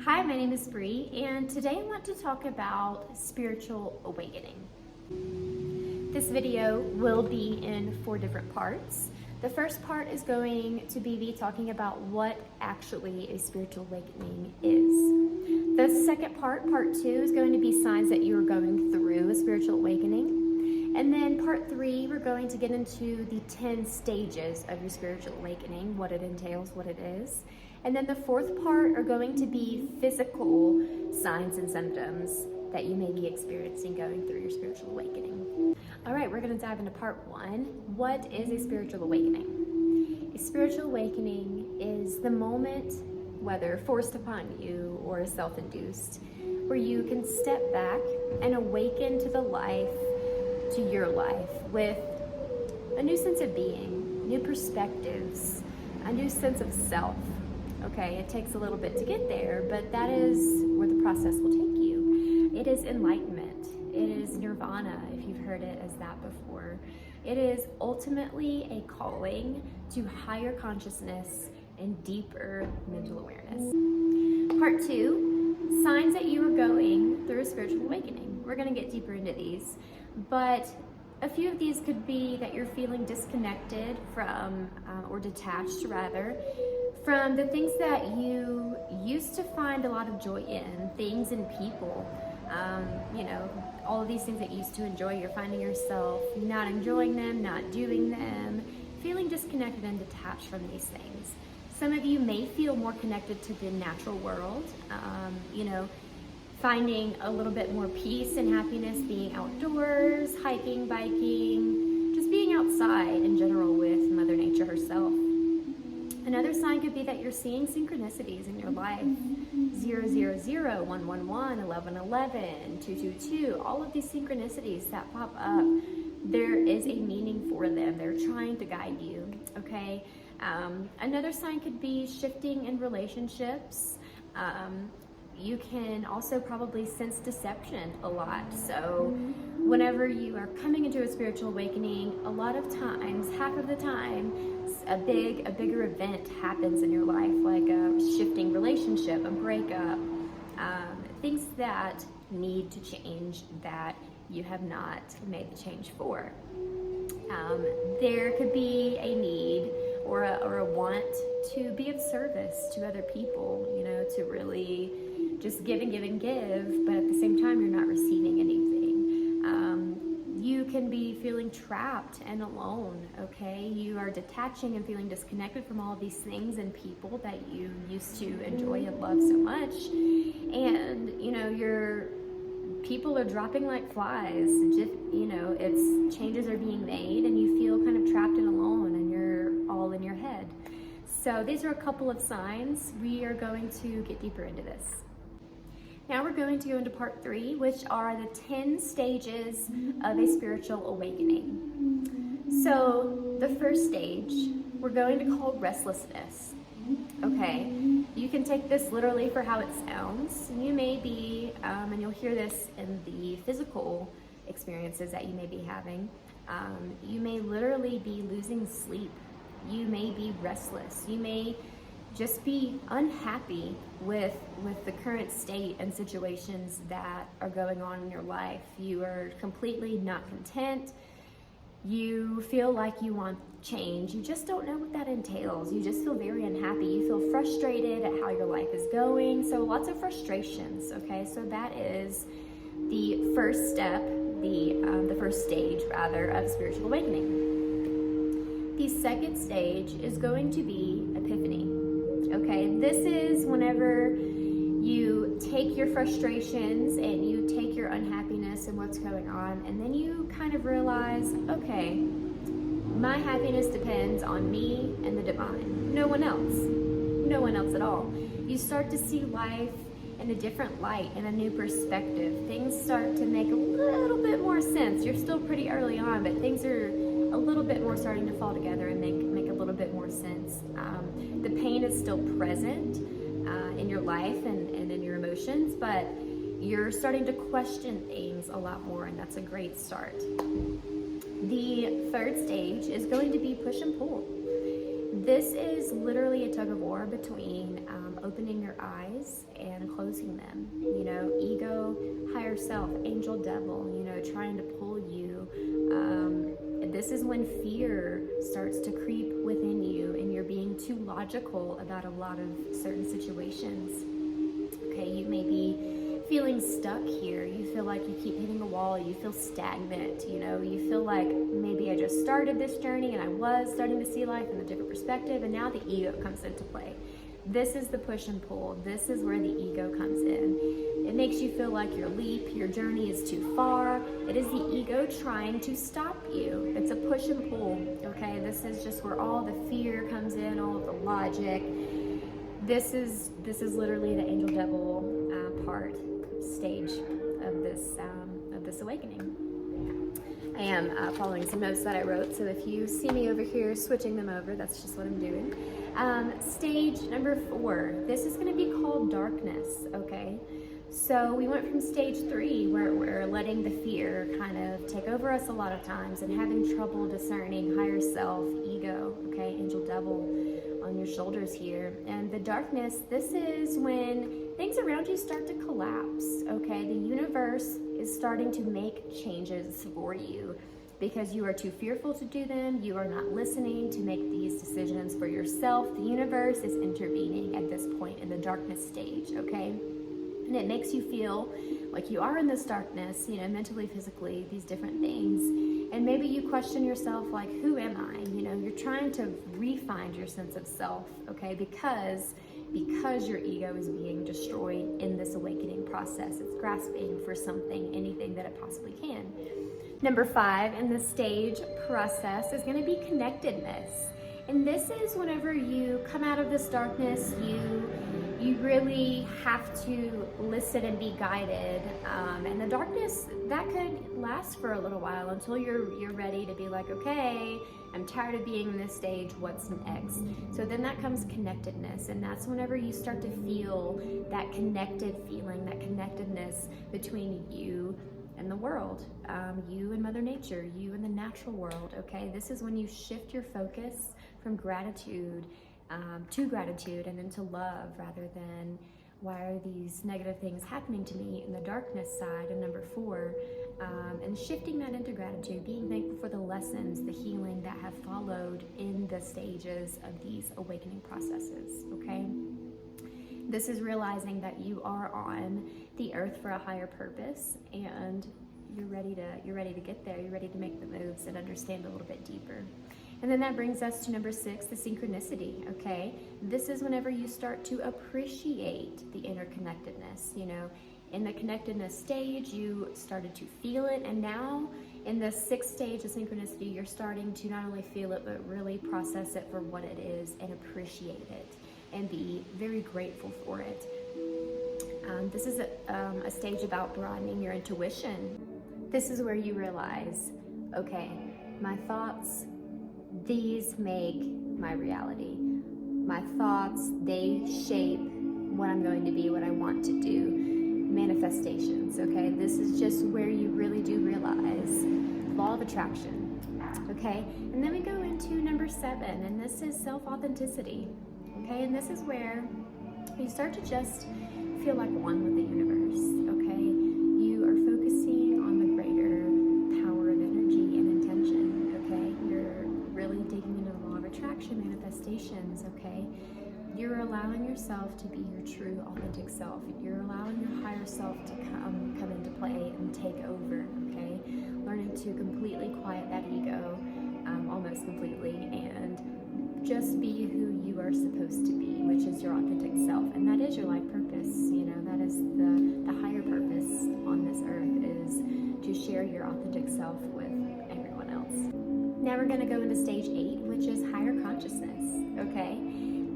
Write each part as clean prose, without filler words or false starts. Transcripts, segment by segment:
Hi, my name is Bree, and today I want to talk about spiritual awakening. This video will be in 4 different parts. The first part is going to be me talking about what actually a spiritual awakening is. The second part 2, is going to be signs that you're going through a spiritual awakening. And then part 3, we're going to get into the 10 stages of your spiritual awakening, what it entails, what it is. And then the 4th part are going to be physical signs and symptoms that you may be experiencing going through your spiritual awakening. All right, we're going to dive into part 1. What is a spiritual awakening? A spiritual awakening is the moment, whether forced upon you or self-induced, where you can step back and awaken to your life with a new sense of being, new perspectives, a new sense of self. Okay, it takes a little bit to get there, but that is where the process will take you. It is enlightenment. It is nirvana, if you've heard it as that before. It is ultimately a calling to higher consciousness and deeper mental awareness. Part 2, signs that you are going through a spiritual awakening. We're going to get deeper into these, but a few of these could be that you're feeling disconnected from, or detached rather, from the things that you used to find a lot of joy in, things and people. All of these things that you used to enjoy, you're finding yourself not enjoying them, not doing them, feeling disconnected and detached from these things. Some of you may feel more connected to the natural world, finding a little bit more peace and happiness being outdoors, hiking, biking, just being outside in general with Mother Nature herself. Another sign could be that you're seeing synchronicities in your life. 000, 111, 1111, 222, all of these synchronicities that pop up, there is a meaning for them. They're trying to guide you, okay? Another sign could be shifting in relationships. You can also probably sense deception a lot. So whenever you are coming into a spiritual awakening, a lot of times, half of the time, a bigger event happens in your life, like a shifting relationship, a breakup, things that need to change that you have not made the change for. There could be a need or a want to be of service to other people, to really just give and give and give, but at the same time, you're not receiving anything. You can be feeling trapped and alone, okay? You are detaching and feeling disconnected from all of these things and people that you used to enjoy and love so much. And, your people are dropping like flies. It's changes are being made and you feel kind of trapped and alone and you're all in your head. So these are a couple of signs. We are going to get deeper into this. Now we're going to go into part 3, which are the 10 stages of a spiritual awakening. So the first stage, we're going to call restlessness. Okay, you can take this literally for how it sounds. You may be, and you'll hear this in the physical experiences that you may be having, you may literally be losing sleep. You may be restless. You may just be unhappy with the current state and situations that are going on in your life. You are completely not content. You feel like you want change. You just don't know what that entails. You just feel very unhappy. You feel frustrated at how your life is going. So lots of frustrations, okay? So that is the first step, the first stage rather of spiritual awakening. The second stage is going to be epiphany. Okay, this is whenever you take your frustrations and you take your unhappiness and what's going on, and then you kind of realize, okay, my happiness depends on me and the divine. No one else at all. You start to see life in a different light, in a new perspective. Things start to make a little bit more sense. You're still pretty early on, but things are a little bit more starting to fall together and make a little bit more sense. The pain is still present in your life and in your emotions, but you're starting to question things a lot more, and that's a great start. The third stage is going to be push and pull. This is literally a tug of war between opening your eyes and closing them. You know, ego, higher self, angel, devil, you know, trying to pull you. This is when fear starts to creep within you and you're being too logical about a lot of certain situations. Okay, you may be feeling stuck here. You feel like you keep hitting a wall. You feel stagnant. You know, you feel like maybe I just started this journey and I was starting to see life in a different perspective, and now the ego comes into play. This is the push and pull. This is where the ego comes in. It makes you feel like your leap, your journey is too far. It is the ego trying to stop you. It's a push and pull, okay? This is just where all the fear comes in, all of the logic. This is literally the angel devil stage of this awakening. I am following some notes that I wrote, so if you see me over here switching them over, that's just what I'm doing. Stage number 4, this is going to be called darkness, okay? So we went from stage 3, where we're letting the fear kind of take over us a lot of times and having trouble discerning higher self, ego, okay, angel devil on your shoulders here. And the darkness, this is when things around you start to collapse, okay? The universe is starting to make changes for you because you are too fearful to do them. You are not listening to make these decisions for yourself. The universe is intervening at this point in the darkness stage, okay? And it makes you feel like you are in this darkness, you know, mentally, physically, these different things. And maybe you question yourself, like, who am I? You know, you're trying to re-find your sense of self, okay? Because your ego is being destroyed in this awakening process. It's grasping for something, anything that it possibly can. Number 5 in the stage process is going to be connectedness. And this is whenever you come out of this darkness, you really have to listen and be guided. And the darkness, that could last for a little while until you're ready to be like, okay, I'm tired of being in this stage, what's next? So then that comes connectedness, and that's whenever you start to feel that connected feeling, that connectedness between you and the world, you and Mother Nature, you and the natural world, okay? This is when you shift your focus from gratitude to gratitude and into love, rather than why are these negative things happening to me in the darkness side of number 4, and shifting that into gratitude, being thankful for the lessons, the healing that have followed in the stages of these awakening processes, okay? This is realizing that you are on the earth for a higher purpose, and you're ready to get there. You're ready to make the moves and understand a little bit deeper. And then that brings us to number 6, the synchronicity, okay? This is whenever you start to appreciate the interconnectedness, you know. In the connectedness stage, you started to feel it, and now in the 6th stage of synchronicity, you're starting to not only feel it, but really process it for what it is and appreciate it and be very grateful for it. This is a stage about broadening your intuition. This is where you realize, okay, my thoughts, these make my reality. My thoughts, they shape what I'm going to be, what I want to do. Manifestations, okay? This is just where you really do realize law of attraction, okay? And then we go into number 7, and this is self-authenticity, okay? And this is where you start to just feel like one with the universe, okay? You are focusing on the greater power of energy and intention, okay? You're really digging into the law of attraction, manifestations, okay? You're allowing yourself to be your true, authentic self. You're allowing your higher self to come into play and take over, okay? Learning to completely quiet that ego, almost completely, and just be who you are supposed to be, which is your authentic self. And that is your life purpose, you know, that is the higher purpose on this earth, is to share your authentic self with everyone else. Now we're gonna go into stage 8, which is higher consciousness, okay?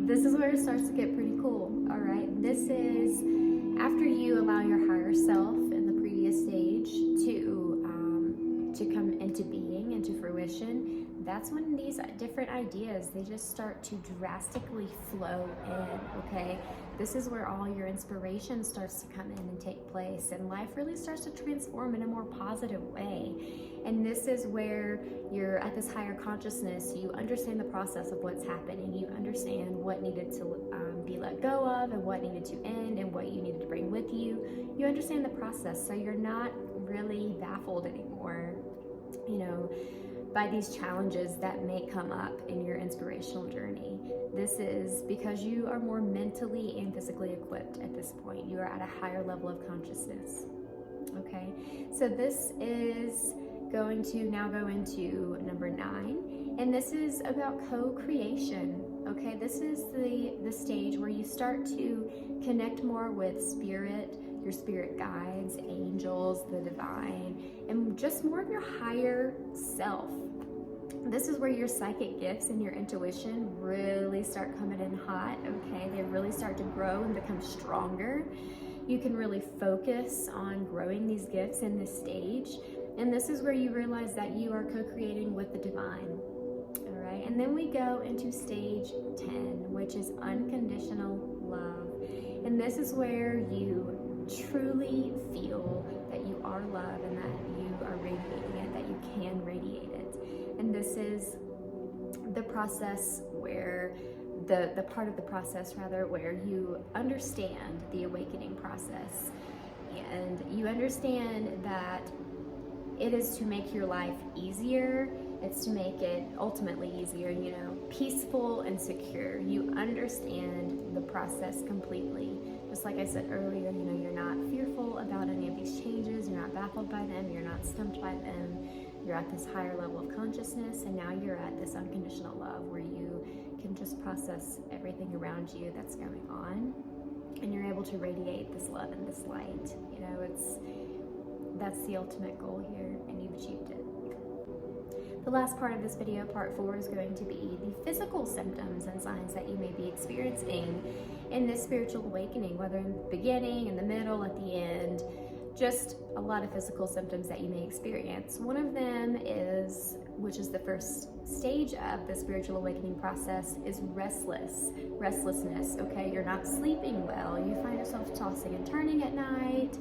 This is where it starts to get pretty cool, all right? This is after you allow your higher self in the previous stage to come into being, into fruition. That's when these different ideas, they just start to drastically flow in, okay? This is where all your inspiration starts to come in and take place, and life really starts to transform in a more positive way. And this is where you're at this higher consciousness. You understand the process of what's happening. You understand what needed to be let go of, and what needed to end, and what you needed to bring with you. You understand the process, so you're not really baffled anymore, by these challenges that may come up in your inspirational journey. This is because you are more mentally and physically equipped at this point. You are at a higher level of consciousness. Okay, so this is going to now go into number 9, and this is about co-creation. Okay, this is the stage where you start to connect more with spirit, your spirit guides, angels, the divine, and just more of your higher self. This is where your psychic gifts and your intuition really start coming in hot. Okay, they really start to grow and become stronger. You can really focus on growing these gifts in this stage. And this is where you realize that you are co-creating with the divine. All right, and then we go into stage 10, which is unconditional love. And this is where you truly feel that you are love and that you are radiating it, that you can radiate it. And this is the process where the part of the process rather where you understand the awakening process, and you understand that it is to make your life easier. It's to make it ultimately easier, peaceful and secure. You understand the process completely. Just like I said earlier, you're not fearful about any of these changes. You're not baffled by them. You're not stumped by them. You're at this higher level of consciousness, and now you're at this unconditional love where you can just process everything around you that's going on, and you're able to radiate this love and this light. That's the ultimate goal here, and you've achieved it. The last part of this video, part 4, is going to be the physical symptoms and signs that you may be experiencing in this spiritual awakening, whether in the beginning, in the middle, at the end. Just a lot of physical symptoms that you may experience. One of them is, which is the first stage of the spiritual awakening process, is restlessness. Okay, you're not sleeping well. You find yourself tossing and turning at night.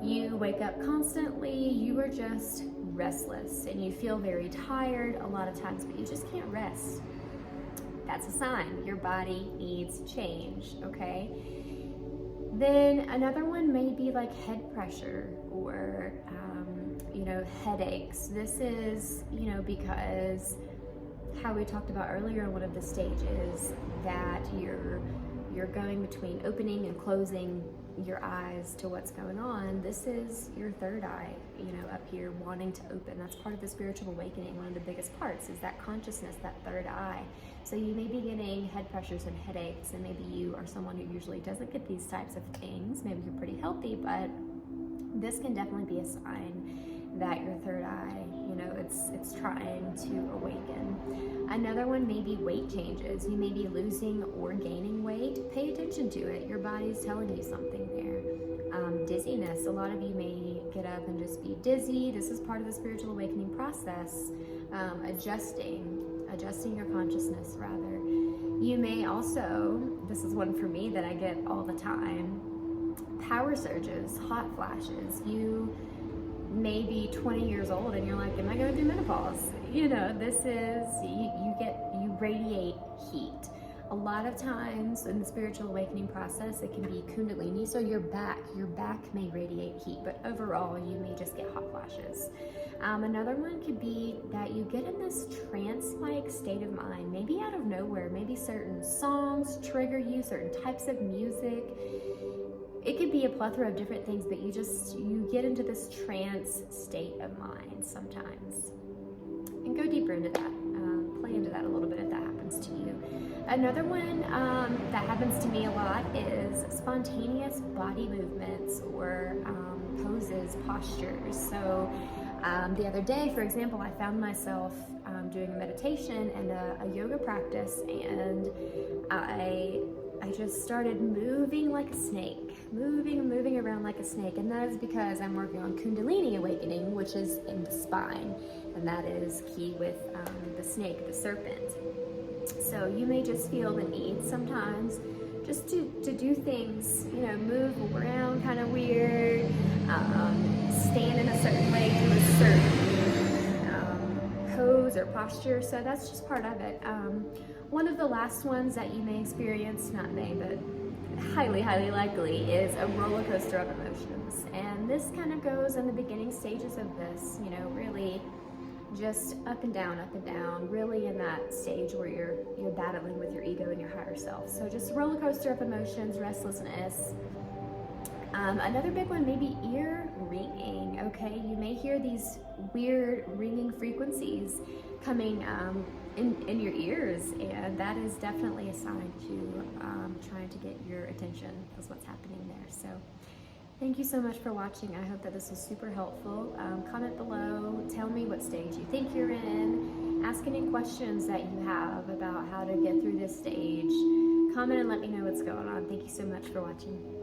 You wake up constantly. You are just restless, and you feel very tired a lot of times, but you just can't rest. That's a sign your body needs change. Okay. Then another one may be like head pressure or, headaches. This is, because how we talked about earlier in one of the stages that you're going between opening and closing your eyes to what's going on. This is your third eye, up here wanting to open. That's part of the spiritual awakening. One of the biggest parts is that consciousness, that third eye. So you may be getting head pressures and headaches, and maybe you are someone who usually doesn't get these types of things. Maybe you're pretty healthy, but this can definitely be a sign that your third eye, it's trying to awaken. Another one may be weight changes. You may be losing or gaining weight. Pay attention to it. Your body's telling you something there. Dizziness. A lot of you may get up and just be dizzy. This is part of the spiritual awakening process. Adjusting your consciousness, rather. You may also, this is one for me that I get all the time, power surges, hot flashes. You may be 20 years old and you're like, am I going to do menopause? This is, you radiate heat. A lot of times in the spiritual awakening process, it can be kundalini, so your back may radiate heat, but overall you may just get hot flashes. Another one could be that you get in this trance-like state of mind, maybe out of nowhere. Maybe certain songs trigger you, certain types of music. It could be a plethora of different things, but you get into this trance state of mind sometimes. And go deeper into that. Play into that a little bit if that happens to you. Another one that happens to me a lot is spontaneous body movements or poses, postures. So the other day, for example, I found myself doing a meditation and a yoga practice, and I just started moving like a snake, moving around like a snake. And that is because I'm working on Kundalini awakening, which is in the spine. And that is key with the snake, the serpent. So you may just feel the need sometimes just to do things, move around kind of weird, stand in a certain way, do a certain pose desert posture, so that's just part of it. One of the last ones that you may experience, not may, but highly likely, is a roller coaster of emotions. And this kind of goes in the beginning stages of this, you know, really just up and down, really in that stage where you're battling with your ego and your higher self. So just roller coaster of emotions, restlessness. Another big one, maybe ear ringing. Okay, you may hear these weird ringing frequencies coming in your ears, and that is definitely a sign to trying to get your attention. That's what's happening there. So thank you so much for watching. I hope that this was super helpful. Comment below, tell me what stage you think you're in, ask any questions that you have about how to get through this stage. Comment and let me know what's going on. Thank you so much for watching.